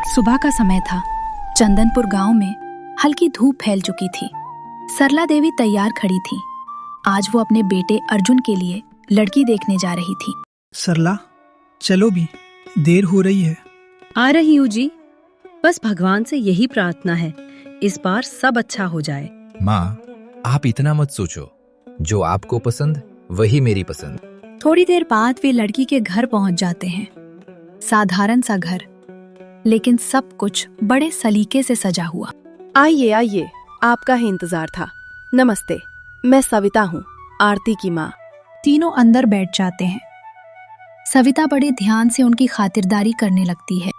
सुबह का समय था। चंदनपुर गांव में हल्की धूप फैल चुकी थी। सरला देवी तैयार खड़ी थी। आज वो अपने बेटे अर्जुन के लिए लड़की देखने जा रही थी। सरला, चलो भी, देर हो रही है। आ रही हूँ जी। बस भगवान से यही प्रार्थना है, इस बार सब अच्छा हो जाए। माँ, आप इतना मत सोचो। जो आपको पसंद वही मेरी पसंद। थोड़ी देर बाद वे लड़की के घर पहुंच जाते हैं। साधारण सा घर, लेकिन सब कुछ बड़े सलीके से सजा हुआ। आइए आइए, आपका ही इंतजार था। नमस्ते, मैं सविता हूँ, आरती की माँ। तीनों अंदर बैठ जाते हैं। सविता बड़े ध्यान से उनकी खातिरदारी करने लगती है।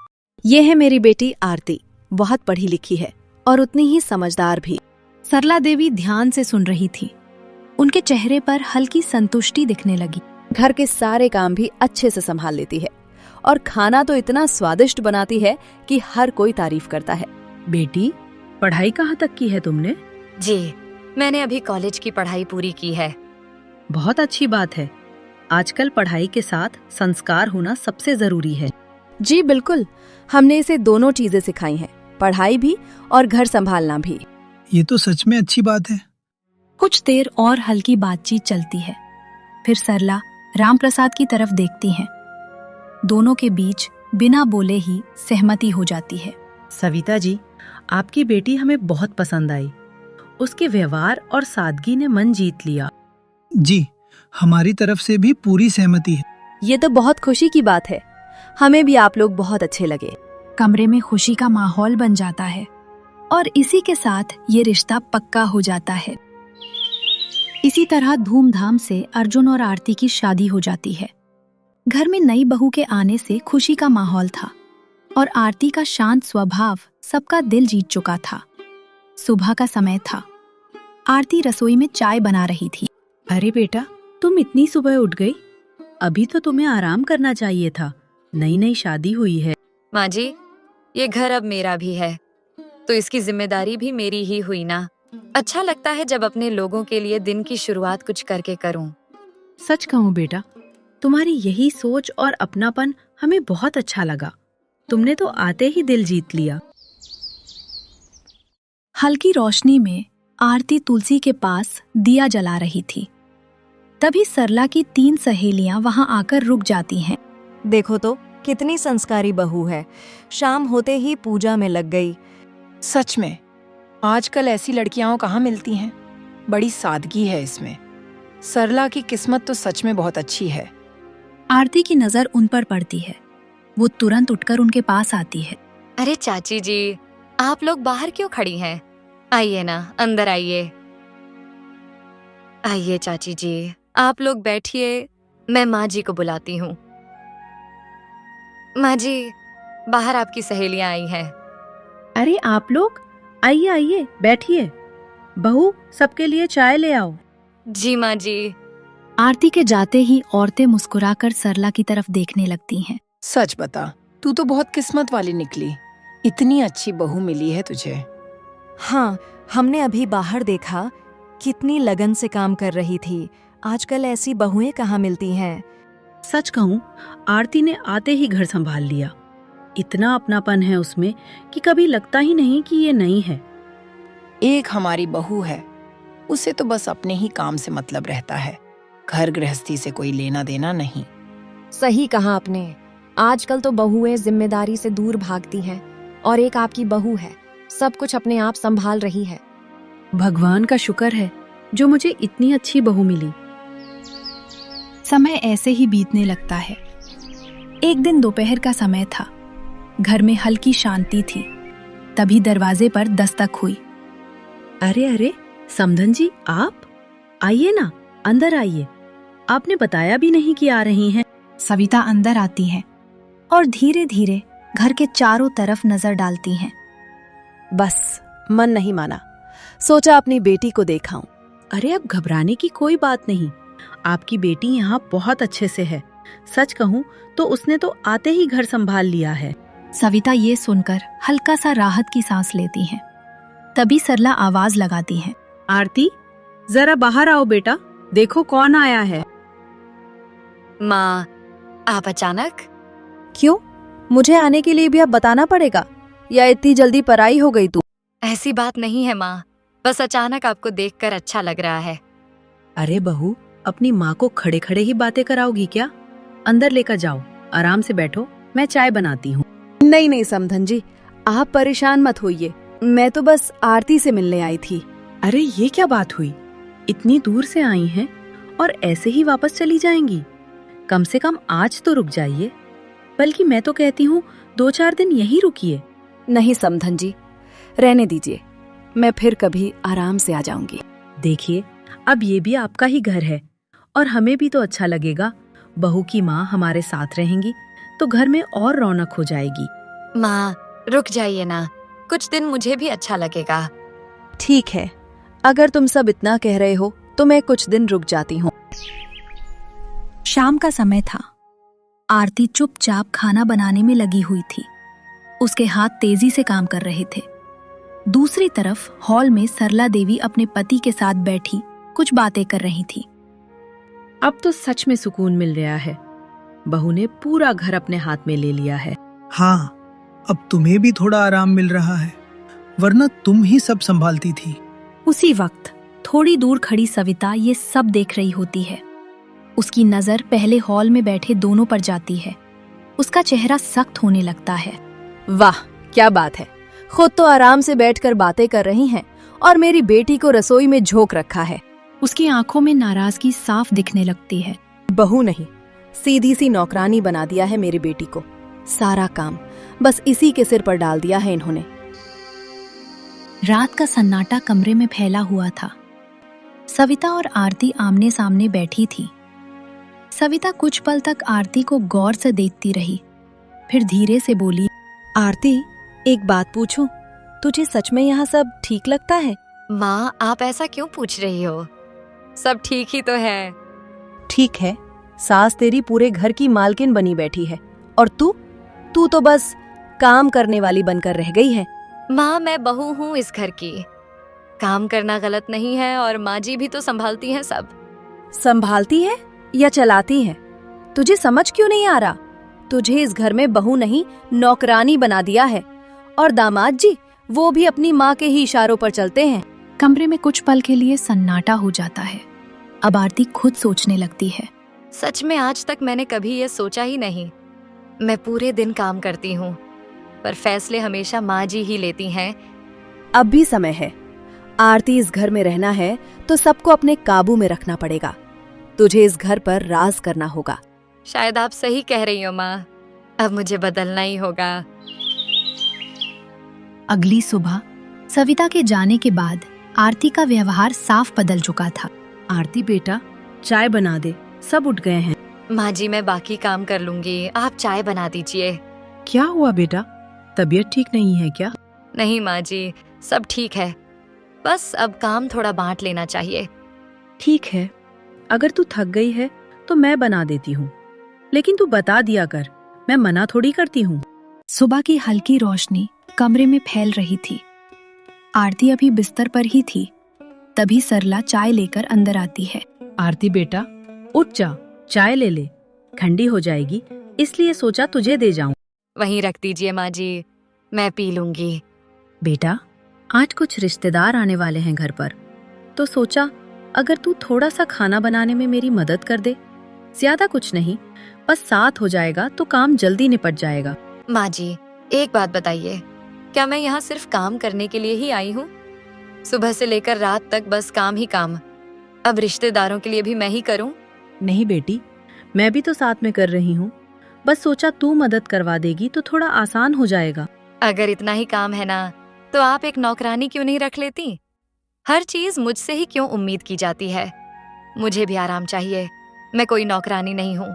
ये है मेरी बेटी आरती, बहुत पढ़ी लिखी है और उतनी ही समझदार भी। सरला देवी ध्यान से सुन रही थी। उनके चेहरे पर हल्की संतुष्टि दिखने लगी। घर के सारे काम भी अच्छे से संभाल लेती है और खाना तो इतना स्वादिष्ट बनाती है कि हर कोई तारीफ करता है। बेटी, पढ़ाई कहाँ तक की है तुमने? जी, मैंने अभी कॉलेज की पढ़ाई पूरी की है। बहुत अच्छी बात है। आजकल पढ़ाई के साथ संस्कार होना सबसे जरूरी है। जी बिल्कुल, हमने इसे दोनों चीजें सिखाई हैं, पढ़ाई भी और घर संभालना भी। ये तो सच में अच्छी बात है। कुछ देर और हल्की बातचीत चलती है। फिर सरला रामप्रसाद की तरफ देखती हैं। दोनों के बीच बिना बोले ही सहमति हो जाती है। सविता जी, आपकी बेटी हमें बहुत पसंद आई। उसके व्यवहार और सादगी ने मन जीत लिया। जी, हमारी तरफ से भी पूरी सहमति है। ये तो बहुत खुशी की बात है। हमें भी आप लोग बहुत अच्छे लगे। कमरे में खुशी का माहौल बन जाता है और इसी के साथ ये रिश्ता पक्का हो जाता है। इसी तरह धूमधाम से अर्जुन और आरती की शादी हो जाती है। घर में नई बहू के आने से खुशी का माहौल था और आरती का शांत स्वभाव सबका दिल जीत चुका था। सुबह का समय था। आरती रसोई में चाय बना रही थी। अरे बेटा, तुम इतनी सुबह उठ गई? अभी तो तुम्हें आराम करना चाहिए था। नई नई शादी हुई है। माँ जी, ये घर अब मेरा भी है, तो इसकी जिम्मेदारी भी मेरी ही हुई ना। अच्छा लगता है जब अपने लोगों के लिए दिन की शुरुआत कुछ करके करूं। सच कहूँ बेटा, तुम्हारी यही सोच और अपनापन हमें बहुत अच्छा लगा। तुमने तो आते ही दिल जीत लिया। हल्की रोशनी में आरती तुलसी के पास दिया जला रही थी। तभी सरला की 3 सहेलियां वहां आकर रुक जाती हैं। देखो तो कितनी संस्कारी बहू है, शाम होते ही पूजा में लग गई। सच में आजकल ऐसी लड़कियां कहाँ मिलती हैं। बड़ी सादगी है इसमें। सरला की किस्मत तो सच में बहुत अच्छी है। आरती की नजर उन पर पड़ती है। वो तुरंत उठकर उनके पास आती है। अरे चाची जी, आप लोग बाहर क्यों खड़ी हैं? आइए ना, अंदर आइए। आइए चाची जी, आप लोग बैठिए, मैं माँ जी को बुलाती हूँ। माँ जी, बाहर आपकी सहेलियां आई हैं। अरे आप लोग, आइए आइए, बैठिए। बहू, सबके लिए चाय ले आओ। जी माँ जी। आरती के जाते ही औरतें मुस्कुराकर सरला की तरफ देखने लगती हैं। सच बता, तू तो बहुत किस्मत वाली निकली। इतनी अच्छी बहू मिली है तुझे। हाँ, हमने अभी बाहर देखा, कितनी लगन से काम कर रही थी। आजकल ऐसी बहुएं कहाँ मिलती हैं। सच कहूँ, आरती ने आते ही घर संभाल लिया। इतना अपनापन है उसमें कि कभी लगता ही नहीं कि ये नई है। एक हमारी बहू है, उसे तो बस अपने ही काम से मतलब रहता है, घर गृहस्थी से कोई लेना देना नहीं। सही कहा आपने। आजकल तो बहुएं जिम्मेदारी से दूर भागती हैं और एक आपकी बहू है, सब कुछ अपने आप संभाल रही है। भगवान का शुक्र है जो मुझे इतनी अच्छी बहू मिली। समय ऐसे ही बीतने लगता है। एक दिन दोपहर का समय था। घर में हल्की शांति थी। तभी दरवाजे पर दस्तक हुई। अरे अरे, समधन जी, आप आइए ना, अंदर आइए। आपने बताया भी नहीं कि आ रही हैं। सविता अंदर आती है और धीरे धीरे घर के चारों तरफ नजर डालती हैं। बस मन नहीं माना, सोचा अपनी बेटी को देखाऊं। अरे अब घबराने की कोई बात नहीं। आपकी बेटी यहाँ बहुत अच्छे से है। सच कहूँ तो उसने तो आते ही घर संभाल लिया है। सविता ये सुनकर हल्का सा राहत की सांस लेती हैं। तभी सरला आवाज लगाती है। आरती, जरा बाहर आओ बेटा, देखो कौन आया है। माँ, आप अचानक? क्यों, मुझे आने के लिए भी अब बताना पड़ेगा, या इतनी जल्दी पराई हो गई तू? ऐसी बात नहीं है माँ, बस अचानक आपको देखकर अच्छा लग रहा है। अरे बहू, अपनी माँ को खड़े खड़े ही बातें कराओगी क्या? अंदर लेकर जाओ, आराम से बैठो, मैं चाय बनाती हूँ। नहीं नहीं समधन जी, आप परेशान मत होइए, मैं तो बस आरती से मिलने आई थी। अरे ये क्या बात हुई? इतनी दूर से आई हैं और ऐसे ही वापस चली जाएंगी? कम से कम आज तो रुक जाइए, बल्कि मैं तो कहती हूँ 2-4 दिन यहीं रुकिए। नहीं समधन जी, रहने दीजिए, मैं फिर कभी आराम से आ जाऊंगी। देखिए, अब ये भी आपका ही घर है और हमें भी तो अच्छा लगेगा। बहू की माँ हमारे साथ रहेंगी तो घर में और रौनक हो जाएगी। माँ रुक जाइए ना, कुछ दिन मुझे भी अच्छा लगेगा। ठीक है, अगर तुम सब इतना कह रहे हो तो मैं कुछ दिन रुक जाती हूँ। शाम का समय था। आरती चुपचाप खाना बनाने में लगी हुई थी। उसके हाथ तेजी से काम कर रहे थे। दूसरी तरफ हॉल में सरला देवी अपने पति के साथ बैठी कुछ बातें कर रही थी। अब तो सच में सुकून मिल रहा है। बहू ने पूरा घर अपने हाथ में ले लिया है। हाँ, अब तुम्हें भी थोड़ा आराम मिल रहा है, वरना तुम ही सब संभालती थी। उसी वक्त थोड़ी दूर खड़ी सविता ये सब देख रही होती है। उसकी नजर पहले हॉल में बैठे दोनों पर जाती है। उसका चेहरा सख्त होने लगता है। वाह क्या बात है, खुद तो आराम से बैठकर बातें कर रही हैं और मेरी बेटी को रसोई में झोंक रखा है। उसकी आंखों में नाराजगी साफ दिखने लगती है। बहू नहीं, सीधी सी नौकरानी बना दिया है मेरी बेटी को। सारा काम बस इसी के सिर पर डाल दिया है इन्होंने। रात का सन्नाटा कमरे में फैला हुआ था। सविता और आरती आमने सामने बैठी थी। सविता कुछ पल तक आरती को गौर से देखती रही, फिर धीरे से बोली, आरती, एक बात पूछूं, तुझे सच में यहाँ सब ठीक लगता है? माँ आप ऐसा क्यों पूछ रही हो? सब ठीक ही तो है। ठीक है, सास तेरी पूरे घर की मालकिन बनी बैठी है और तू तो बस काम करने वाली बनकर रह गई है। माँ मैं बहू हूँ इस घर की, काम करना गलत नहीं है और माँ जी भी तो संभालती हैं सब। संभालती है या चलाती है? तुझे समझ क्यों नहीं आ रहा? तुझे इस घर में बहू नहीं नौकरानी बना दिया है और दामाद जी वो भी अपनी माँ के ही इशारों पर चलते हैं। कमरे में कुछ पल के लिए सन्नाटा हो जाता है। अब आरती खुद सोचने लगती है। सच में आज तक मैंने कभी ये सोचा ही नहीं। मैं पूरे दिन काम करती हूँ पर फैसले हमेशा माँ जी ही लेती हैं। अब भी समय है। आरती, इस घर में रहना है तो सबको अपने काबू में रखना पड़ेगा। तुझे इस घर पर राज करना होगा। शायद आप सही कह रही हो माँ, अब मुझे बदलना ही होगा। अगली सुबह सविता के जाने के बाद आरती का व्यवहार साफ बदल चुका था। आरती बेटा, चाय बना दे, सब उठ गए हैं। माँ जी मैं बाकी काम कर लूंगी, आप चाय बना दीजिए। क्या हुआ बेटा, तबीयत ठीक नहीं है क्या? नहीं माँ जी, सब ठीक है, बस अब काम थोड़ा बांट लेना चाहिए। ठीक है, अगर तू थक गई है तो मैं बना देती हूँ, लेकिन तू बता दिया कर, मैं मना थोड़ी करती हूँ। सुबह की हल्की रोशनी कमरे में फैल रही थी। आरती अभी बिस्तर पर ही थी, तभी सरला चाय लेकर अंदर आती है। आरती बेटा, उठ जा, चाय ले ले, ठंडी हो जाएगी इसलिए सोचा तुझे दे जाऊं। वहीं रख दीजिए माँ जी, मैं पी लूंगी। बेटा, आज कुछ रिश्तेदार आने वाले हैं घर पर, तो सोचा अगर तू थोड़ा सा खाना बनाने में मेरी मदद कर दे। ज्यादा कुछ नहीं, बस साथ हो जाएगा तो काम जल्दी निपट जाएगा। माँ जी एक बात बताइए, क्या मैं यहाँ सिर्फ काम करने के लिए ही आई हूँ? सुबह से लेकर रात तक बस काम ही काम, अब रिश्तेदारों के लिए भी मैं ही करूँ? नहीं बेटी, मैं भी तो साथ में कर रही हूँ, बस सोचा तू मदद करवा देगी तो थोड़ा आसान हो जाएगा। अगर इतना ही काम है ना, तो आप एक नौकरानी क्यों नहीं रख लेती? हर चीज मुझसे ही क्यों उम्मीद की जाती है? मुझे भी आराम चाहिए, मैं कोई नौकरानी नहीं हूँ।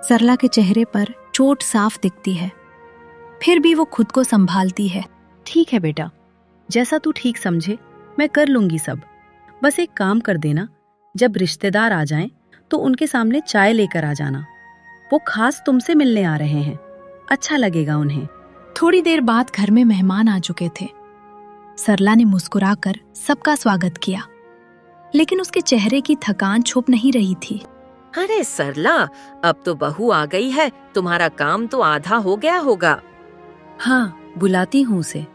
सरला के चेहरे पर चोट साफ दिखती है, फिर भी वो खुद को संभालती है। ठीक है बेटा, जैसा तू ठीक समझे मैं कर लूंगी सब। बस एक काम कर देना, जब रिश्तेदार आ जाएं तो उनके सामने चाय लेकर आ जाना। वो खास तुमसे मिलने आ रहे हैं, अच्छा लगेगा उन्हें। थोड़ी देर बाद घर में मेहमान आ चुके थे। सरला ने मुस्कुराकर सबका स्वागत किया, लेकिन उसके चेहरे की थकान छुप नहीं रही थी। अरे सरला, अब तो बहू आ गई है, तुम्हारा काम तो आधा हो गया होगा। हाँ, बुलाती हूँ उसे।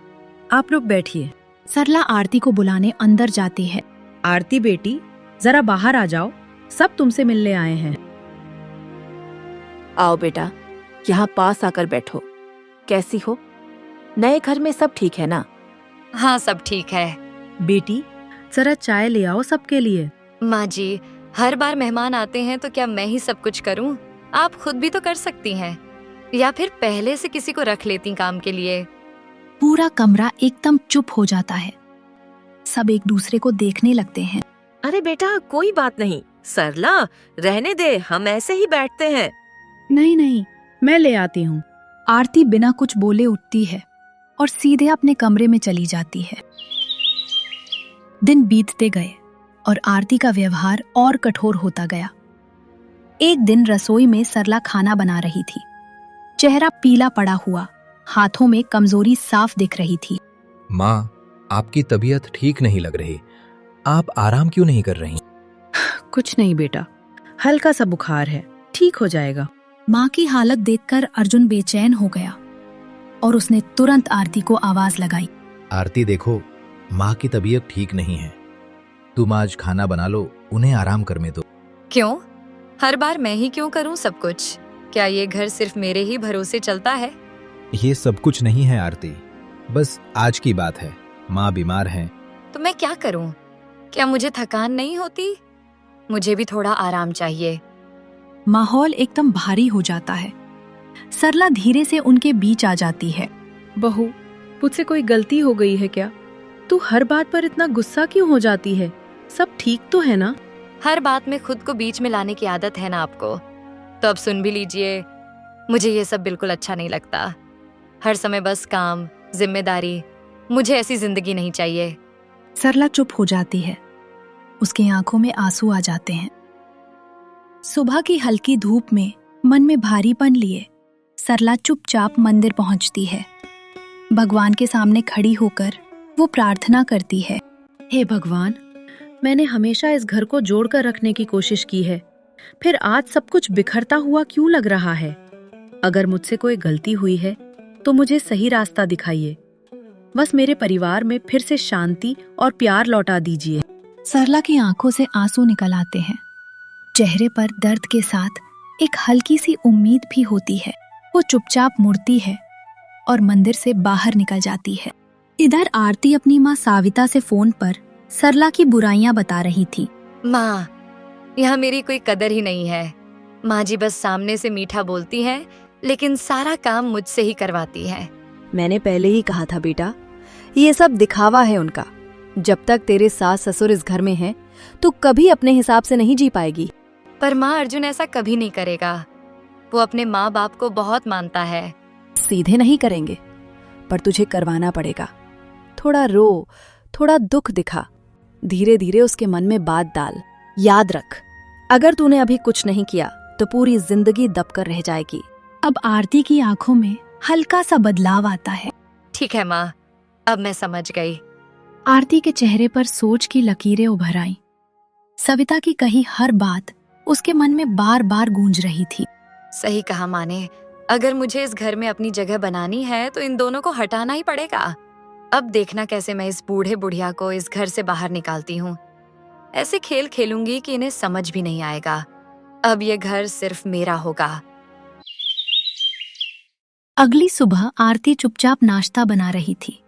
आप लोग बैठिए। सरला आरती को बुलाने अंदर जाती है। आरती बेटी, जरा बाहर आ जाओ, सब तुमसे मिलने आए हैं। आओ बेटा, यहाँ पास आकर बैठो। कैसी हो? नए घर में सब ठीक है ना? हाँ, सब ठीक है। बेटी, जरा चाय ले आओ सबके लिए। माँ जी, हर बार मेहमान आते हैं तो क्या मैं ही सब कुछ करूं? आप खुद भी तो कर सकती हैं, या फिर पहले से किसी को रख लेती काम के लिए। पूरा कमरा एकदम चुप हो जाता है। सब एक दूसरे को देखने लगते हैं। अरे बेटा, कोई बात नहीं, सरला रहने दे, हम ऐसे ही बैठते हैं। नहीं नहीं, मैं ले आती हूँ। आरती बिना कुछ बोले उठती है और सीधे अपने कमरे में चली जाती है। दिन बीतते गए और आरती का व्यवहार और कठोर होता गया। एक दिन रसोई में सरला खाना बना रही थी। चेहरा पीला पड़ा हुआ, हाथों में कमजोरी साफ दिख रही थी। माँ, आपकी तबीयत ठीक नहीं लग रही। आप आराम क्यों नहीं कर रही? कुछ नहीं बेटा, हल्का सा बुखार है, ठीक हो जाएगा। माँ की हालत देखकर अर्जुन बेचैन हो गया और उसने तुरंत आरती को आवाज लगाई। आरती देखो, माँ की तबीयत ठीक नहीं है। तुम आज खाना बना लो, उन्हें आराम करने दो। क्यों? हर बार मैं ही क्यों करूं सब कुछ? क्या ये घर सिर्फ मेरे ही भरोसे चलता है? ये सब कुछ नहीं है आरती, बस आज की बात है। माँ बीमार है। तो मैं क्या करूं? क्या मुझे थकान नहीं होती? मुझे भी थोड़ा आराम चाहिए। माहौल एकदम भारी हो जाता है। सरला धीरे से उनके बीच आ जाती है। बहू, मुझसे कोई गलती हो गई है क्या? तू हर बात पर इतना गुस्सा क्यों हो जाती है? सब ठीक तो है ना? हर बात में खुद को बीच में लाने की आदत है ना आपको, तो अब सुन भी लीजिए। मुझे ये सब बिल्कुल अच्छा नहीं लगता। हर समय बस काम, जिम्मेदारी। मुझे ऐसी जिंदगी नहीं चाहिए। सरला चुप हो जाती है। उसकी आंखों में आंसू आ जाते हैं। सुबह की हल्की धूप में मन में भारीपन लिए सरला चुपचाप मंदिर पहुंचती है। भगवान के सामने खड़ी होकर वो प्रार्थना करती है। हे भगवान, मैंने हमेशा इस घर को जोड़कर रखने की कोशिश की है, फिर आज सब कुछ बिखरता हुआ क्यों लग रहा है? अगर मुझसे कोई गलती हुई है तो मुझे सही रास्ता दिखाइए। बस मेरे परिवार में फिर से शांति और प्यार लौटा दीजिए। सरला की आंखों से आंसू निकल आते हैं। चेहरे पर दर्द के साथ एक हल्की सी उम्मीद भी होती है। वो चुपचाप मुड़ती है और मंदिर से बाहर निकल जाती है। इधर आरती अपनी माँ साविता से फोन पर सरला की बुराइयां बता रही थी। माँ, यहाँ मेरी कोई कदर ही नहीं है। माँ जी बस सामने से मीठा बोलती है, लेकिन सारा काम मुझसे ही करवाती है। मैंने पहले ही कहा था बेटा, ये सब दिखावा है उनका। जब तक तेरे सास ससुर इस घर में हैं, तो कभी अपने हिसाब से नहीं जी पाएगी। पर माँ, अर्जुन ऐसा कभी नहीं करेगा। वो अपने माँ बाप को बहुत मानता है। सीधे नहीं करेंगे, पर तुझे करवाना पड़ेगा। थोड़ा रो, थोड़ा दुख दिखा, धीरे धीरे उसके मन में बात डाल। याद रख, अगर तूने अभी कुछ नहीं किया तो पूरी जिंदगी दबकर रह जाएगी। अब आरती की आंखों में हल्का सा बदलाव आता है। ठीक है माँ, अब मैं समझ गई। आरती के चेहरे पर सोच की लकीरें उभर आईं। सविता की कही हर बात उसके मन में बार बार गूंज रही थी। सही कहा माँ ने। अगर मुझे इस घर में अपनी जगह बनानी है तो इन दोनों को हटाना ही पड़ेगा। अब देखना कैसे मैं इस बूढ़े बुढ़िया को इस घर से बाहर निकालती हूँ। ऐसे खेल खेलूंगी कि इन्हें समझ भी नहीं आएगा। अब ये घर सिर्फ मेरा होगा। अगली सुबह आरती चुपचाप नाश्ता बना रही थी।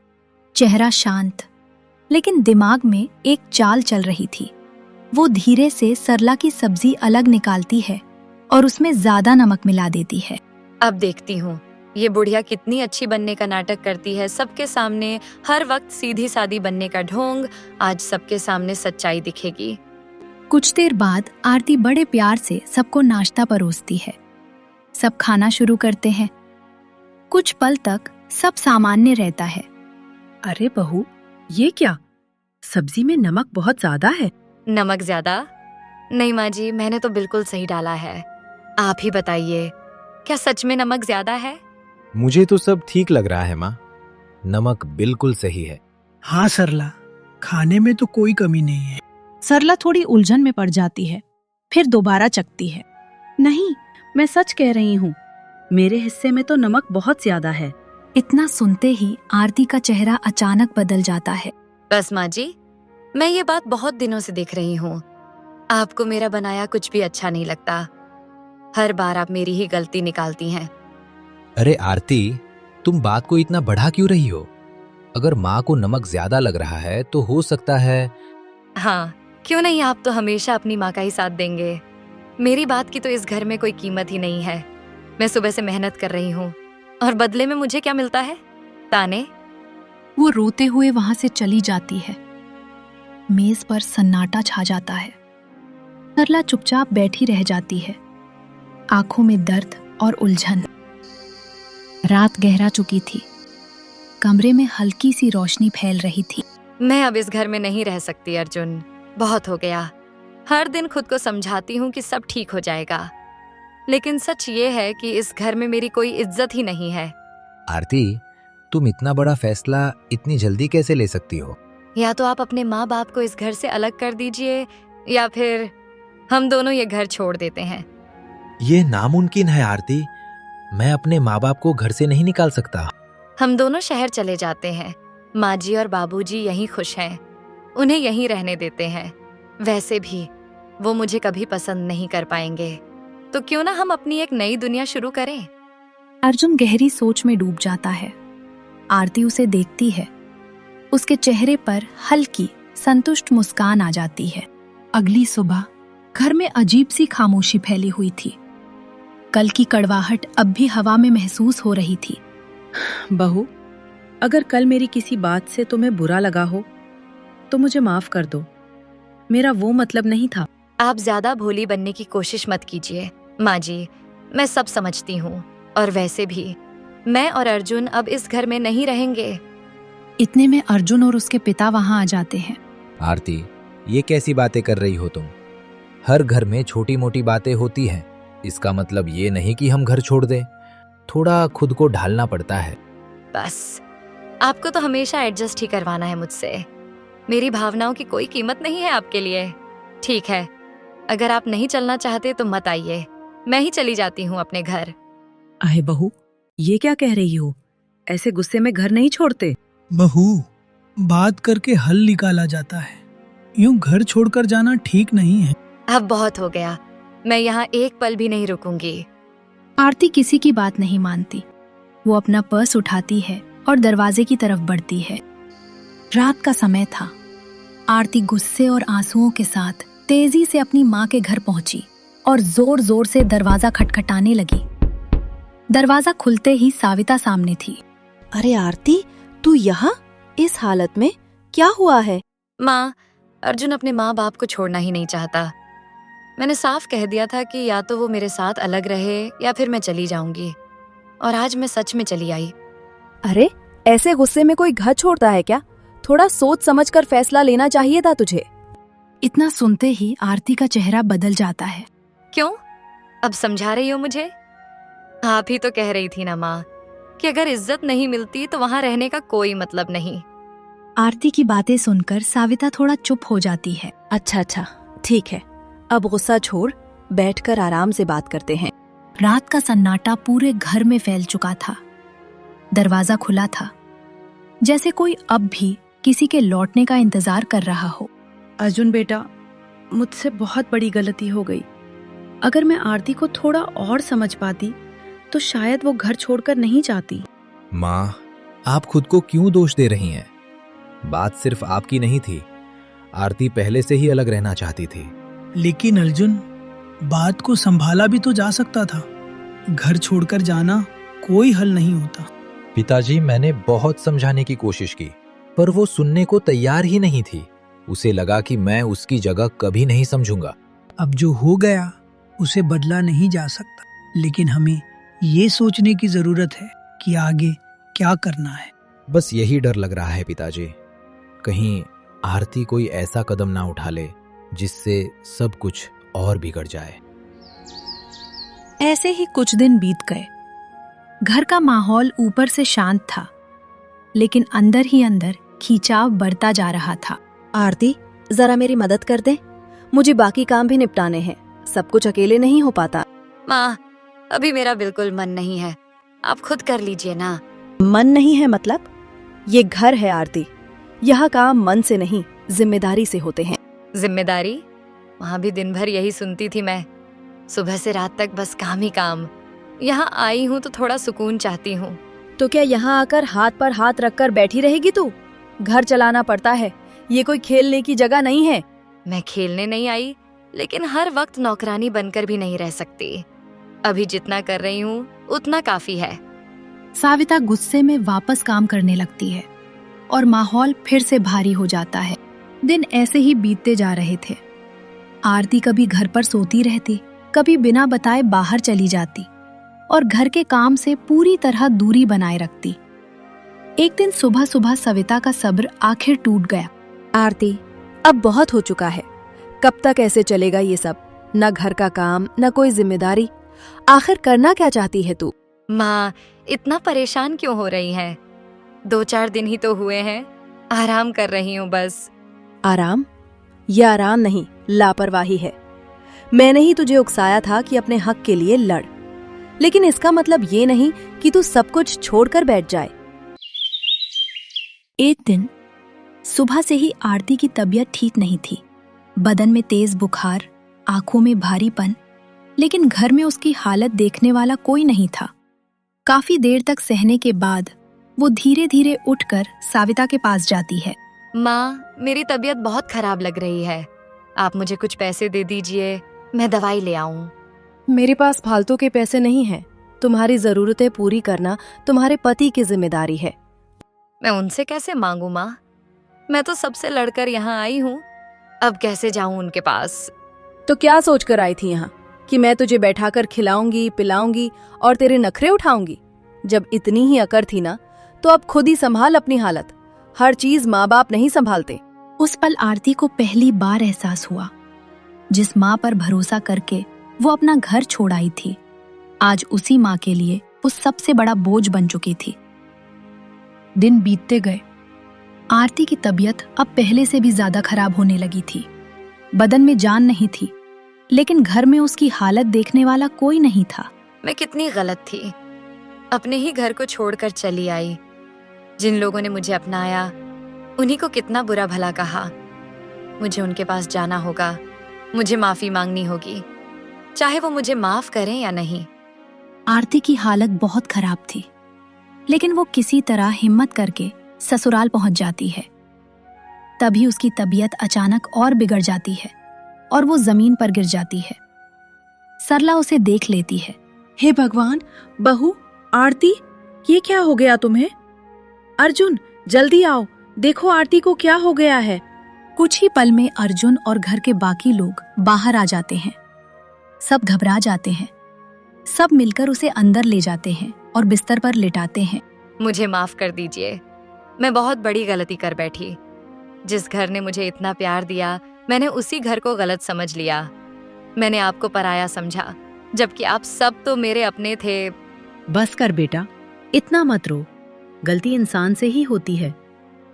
चेहरा शांत, लेकिन दिमाग में एक चाल चल रही थी। वो धीरे से सरला की सब्जी अलग निकालती है और उसमें ज्यादा नमक मिला देती है। अब देखती हूँ ये बुढ़िया कितनी अच्छी बनने का नाटक करती है। सबके सामने हर वक्त सीधी सादी बनने का ढोंग, आज सबके सामने सच्चाई दिखेगी। कुछ देर बाद आरती बड़े प्यार से सबको नाश्ता परोसती है। सब खाना शुरू करते हैं। कुछ पल तक सब सामान्य रहता है। अरे बहू, ये क्या? सब्जी में नमक बहुत ज्यादा है। नमक ज्यादा? नहीं माँ जी, मैंने तो बिल्कुल सही डाला है। आप ही बताइए, क्या सच में नमक ज्यादा है? मुझे तो सब ठीक लग रहा है माँ, नमक बिल्कुल सही है। हाँ सरला, खाने में तो कोई कमी नहीं है। सरला थोड़ी उलझन में पड़ जाती है। फिर दोबारा चखती है। नहीं, मैं सच कह रही हूँ, मेरे हिस्से में तो नमक बहुत ज्यादा है। इतना सुनते ही आरती का चेहरा अचानक बदल जाता है। बस माँ जी, मैं ये बात बहुत दिनों से देख रही हूँ। आपको मेरा बनाया कुछ भी अच्छा नहीं लगता। हर बार आप मेरी ही गलती निकालती हैं। अरे आरती, तुम बात को इतना बढ़ा क्यों रही हो? अगर माँ को नमक ज्यादा लग रहा है तो हो सकता है। हाँ, क्यों नहीं, आप तो हमेशा अपनी माँ का ही साथ देंगे। मेरी बात की तो इस घर में कोई कीमत ही नहीं है। मैं सुबह से मेहनत कर रही हूँ और बदले में मुझे क्या मिलता है? ताने। वो रोते हुए वहां से चली जाती है। मेज पर सन्नाटा छा जाता है। सरला चुपचाप बैठी रह जाती है, आंखों में दर्द और उलझन। रात गहरा चुकी थी। कमरे में हल्की सी रोशनी फैल रही थी। मैं अब इस घर में नहीं रह सकती अर्जुन, बहुत हो गया। हर दिन खुद को समझाती हूँ कि सब ठीक हो जाएगा, लेकिन सच ये है कि इस घर में मेरी कोई इज्जत ही नहीं है। आरती, तुम इतना बड़ा फैसला इतनी जल्दी कैसे ले सकती हो? या तो आप अपने माँ बाप को इस घर से अलग कर दीजिए, या फिर हम दोनों ये घर छोड़ देते हैं। ये नामुमकिन है आरती, मैं अपने माँ बाप को घर से नहीं निकाल सकता। हम दोनों शहर चले जाते हैं। माँ जी और बाबूजी यहीं खुश हैं, उन्हें यहीं रहने देते हैं। वैसे भी वो मुझे कभी पसंद नहीं कर पाएंगे, तो क्यों ना हम अपनी एक नई दुनिया शुरू करें। अर्जुन गहरी सोच में डूब जाता है। आरती उसे देखती है। उसके चेहरे पर हल्की संतुष्ट मुस्कान आ जाती है। अगली सुबह घर में अजीब सी खामोशी फैली हुई थी। कल की कड़वाहट अब भी हवा में महसूस हो रही थी। बहू, अगर कल मेरी किसी बात से तुम्हें बुरा लगा हो तो मुझे माफ कर दो। मेरा वो मतलब नहीं था। आप ज्यादा भोली बनने की कोशिश मत कीजिए माँ जी, मैं सब समझती हूँ। और वैसे भी मैं और अर्जुन अब इस घर में नहीं रहेंगे। इतने में अर्जुन और उसके पिता वहां आ जाते हैं। आरती, ये कैसी बातें कर रही हो तुम? हर घर में छोटी मोटी बातें होती हैं, इसका मतलब ये नहीं कि हम घर छोड़ दें। थोड़ा खुद को ढालना पड़ता है। बस आपको तो हमेशा एडजस्ट ही करवाना है मुझसे। मेरी भावनाओं की कोई कीमत नहीं है आपके लिए। ठीक है, अगर आप नहीं चलना चाहते तो मत आइए, मैं ही चली जाती हूँ अपने घर। अहे बहू, ये क्या कह रही हो? ऐसे गुस्से में घर नहीं छोड़ते। बहू, बात करके हल निकाला जाता है, यूं घर छोड़कर जाना ठीक नहीं है। अब बहुत हो गया, मैं यहाँ एक पल भी नहीं रुकूंगी। आरती किसी की बात नहीं मानती। वो अपना पर्स उठाती है और दरवाजे की तरफ बढ़ती है। रात का समय था। आरती गुस्से और आंसुओं के साथ तेजी से अपनी माँ के घर पहुंची और जोर जोर से दरवाजा खटखटाने लगी। दरवाजा खुलते ही साविता सामने थी। अरे आरती, तू यहाँ इस हालत में? क्या हुआ है? माँ, अर्जुन अपने माँ बाप को छोड़ना ही नहीं चाहता। मैंने साफ कह दिया था कि या तो वो मेरे साथ अलग रहे या फिर मैं चली जाऊंगी, और आज मैं सच में चली आई। अरे ऐसे गुस्से में कोई घर छोड़ता है क्या? थोड़ा सोच समझकर फैसला लेना चाहिए था तुझे। इतना सुनते ही आरती का चेहरा बदल जाता है। क्यों? अब समझा रही हो मुझे? आप ही तो कह रही थी ना माँ कि अगर इज्जत नहीं मिलती तो वहाँ रहने का कोई मतलब नहीं। आरती की बातें सुनकर साविता थोड़ा चुप हो जाती है। अच्छा, ठीक है, अब गुस्सा छोड़, बैठकर आराम से बात करते हैं। रात का सन्नाटा पूरे घर में फैल चुका था। दरवाजा खुला था, जैसे कोई अब भी किसी के लौटने का इंतजार कर रहा हो। अर्जुन बेटा, मुझसे बहुत बड़ी गलती हो गई। अगर मैं आरती को थोड़ा और समझ पाती तो शायद वो घर छोड़कर नहीं जाती। माँ, आप खुद को क्यों दोष दे रही हैं? बात सिर्फ आपकी नहीं थी। आरती पहले से ही अलग रहना चाहती थी। लेकिन अर्जुन, बात को संभाला भी तो जा सकता था। घर छोड़कर जाना कोई हल नहीं होता। पिताजी, मैंने बहुत समझाने की कोशिश की, पर वो सुनने को तैयार ही नहीं थी। उसे लगा कि मैं उसकी जगह कभी नहीं समझूंगा। अब जो हो गया उसे बदला नहीं जा सकता, लेकिन हमें ये सोचने की जरूरत है कि आगे क्या करना है। बस यही डर लग रहा है पिताजी, कहीं आरती कोई ऐसा कदम ना उठा ले जिससे सब कुछ और बिगड़ जाए। ऐसे ही कुछ दिन बीत गए। घर का माहौल ऊपर से शांत था, लेकिन अंदर ही अंदर खिंचाव बढ़ता जा रहा था। आरती, जरा मेरी मदद कर दे, मुझे बाकी काम भी निपटाने हैं। सब कुछ अकेले नहीं हो पाता। माँ, अभी मेरा बिल्कुल मन नहीं है, आप खुद कर लीजिए ना। मन नहीं है मतलब? ये घर है आरती, यहाँ काम मन से नहीं जिम्मेदारी से होते हैं। जिम्मेदारी? वहाँ भी दिन भर यही सुनती थी मैं, सुबह से रात तक बस काम ही काम। यहाँ आई हूँ तो थोड़ा सुकून चाहती हूँ। तो क्या यहाँ आकर हाथ पर हाथ रखकर बैठी रहेगी तू? घर चलाना पड़ता है, ये कोई खेलने की जगह नहीं है। मैं खेलने नहीं आई, लेकिन हर वक्त नौकरानी बनकर भी नहीं रह सकती। अभी जितना कर रही हूँ उतना काफी है। साविता गुस्से में वापस काम करने लगती है और माहौल फिर से भारी हो जाता है। दिन ऐसे ही बीतते जा रहे थे। आरती कभी घर पर सोती रहती, कभी बिना बताए बाहर चली जाती और घर के काम से पूरी तरह दूरी बनाए रखती। एक दिन सुबह सुबह सविता का सब्र आखिर टूट गया। आरती, अब बहुत हो चुका है, कब तक ऐसे चलेगा ये सब? न घर का काम, न कोई जिम्मेदारी। आखिर करना क्या चाहती है तू? माँ, इतना परेशान क्यों हो रही हैं? 2-4 दिन ही तो हुए हैं, आराम कर रही हूँ बस। आराम? ये आराम नहीं, लापरवाही है। मैंने ही तुझे उकसाया था कि अपने हक के लिए लड़, लेकिन इसका मतलब ये नहीं कि तू सब कुछ छोड़कर बैठ जाए। एक दिन सुबह से ही आरती की तबीयत ठीक नहीं थी। बदन में तेज बुखार, आंखों में भारीपन, लेकिन घर में उसकी हालत देखने वाला कोई नहीं था। काफी देर तक सहने के बाद वो धीरे धीरे उठकर साविता के पास जाती है। माँ, मेरी तबीयत बहुत खराब लग रही है, आप मुझे कुछ पैसे दे दीजिए, मैं दवाई ले आऊं। मेरे पास फालतू के पैसे नहीं हैं। तुम्हारी जरूरतें पूरी करना तुम्हारे पति की जिम्मेदारी है। मैं उनसे कैसे मांगू माँ? मैं तो सबसे लड़कर यहाँ आई हूँ, अब कैसे जाऊं उनके पास? तो क्या सोचकर आई थी यहाँ कि मैं तुझे बैठाकर खिलाऊंगी, पिलाऊंगी और तेरे नखरे उठाऊंगी? जब इतनी ही अकड़ थी ना, तो अब खुद ही संभाल अपनी हालत। हर चीज माँ बाप नहीं संभालते। उस पल आरती को पहली बार एहसास हुआ, जिस माँ पर भरोसा करके वो अपना घर छोड़ आई थी, आज उसी माँ के लिए वो सबसे बड़ा बोझ बन चुकी थी। दिन बीतते गए। आरती की तबीयत अब पहले से भी ज्यादा खराब होने लगी थी। बदन में जान नहीं थी, लेकिन घर में उसकी हालत देखने वाला कोई नहीं था। मैं कितनी गलत थी, अपने ही घर को छोड़कर चली आई। जिन लोगों ने मुझे अपनाया, उन्हीं को कितना बुरा भला कहा। मुझे उनके पास जाना होगा, मुझे माफी मांगनी होगी, चाहे वो मुझे माफ करें या नहीं। आरती की हालत बहुत खराब थी, लेकिन वो किसी तरह हिम्मत करके ससुराल पहुंच जाती है। तभी उसकी तबीयत अचानक और बिगड़ जाती है और वो जमीन पर गिर जाती है। सरला उसे देख लेती है। हे भगवान, बहू आरती, ये क्या हो गया तुम्हें? अर्जुन, जल्दी आओ, देखो आरती को क्या हो गया है। कुछ ही पल में अर्जुन और घर के बाकी लोग बाहर आ जाते हैं। सब घबरा जाते हैं। सब मिलकर उसे अंदर ले जाते हैं और बिस्तर पर लिटाते हैं। मुझे माफ कर दीजिए, मैं बहुत बड़ी गलती कर बैठी। जिस घर ने मुझे इतना प्यार दिया, मैंने उसी घर को गलत समझ लिया। मैंने आपको पराया समझा, जबकि आप सब तो मेरे अपने थे। बस कर बेटा, इतना मत रो। गलती इंसान से ही होती है,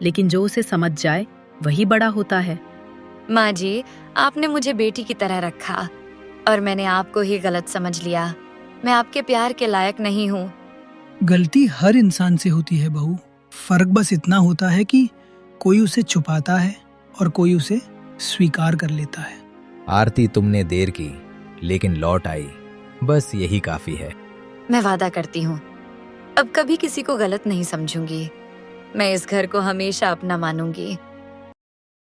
लेकिन जो उसे समझ जाए वही बड़ा होता है। माँ जी, आपने मुझे बेटी की तरह रखा और मैंने आपको ही गलत समझ लिया। मैं आपके प्यार के लायक नहीं हूँ। गलती हर इंसान से होती है बहू, फर्क बस इतना होता है कि कोई उसे छुपाता है और कोई उसे स्वीकार कर लेता है। आरती, तुमने देर की, लेकिन लौट आई, बस यही काफी है। मैं वादा करती हूँ, अब कभी किसी को गलत नहीं समझूंगी। मैं इस घर को हमेशा अपना मानूंगी।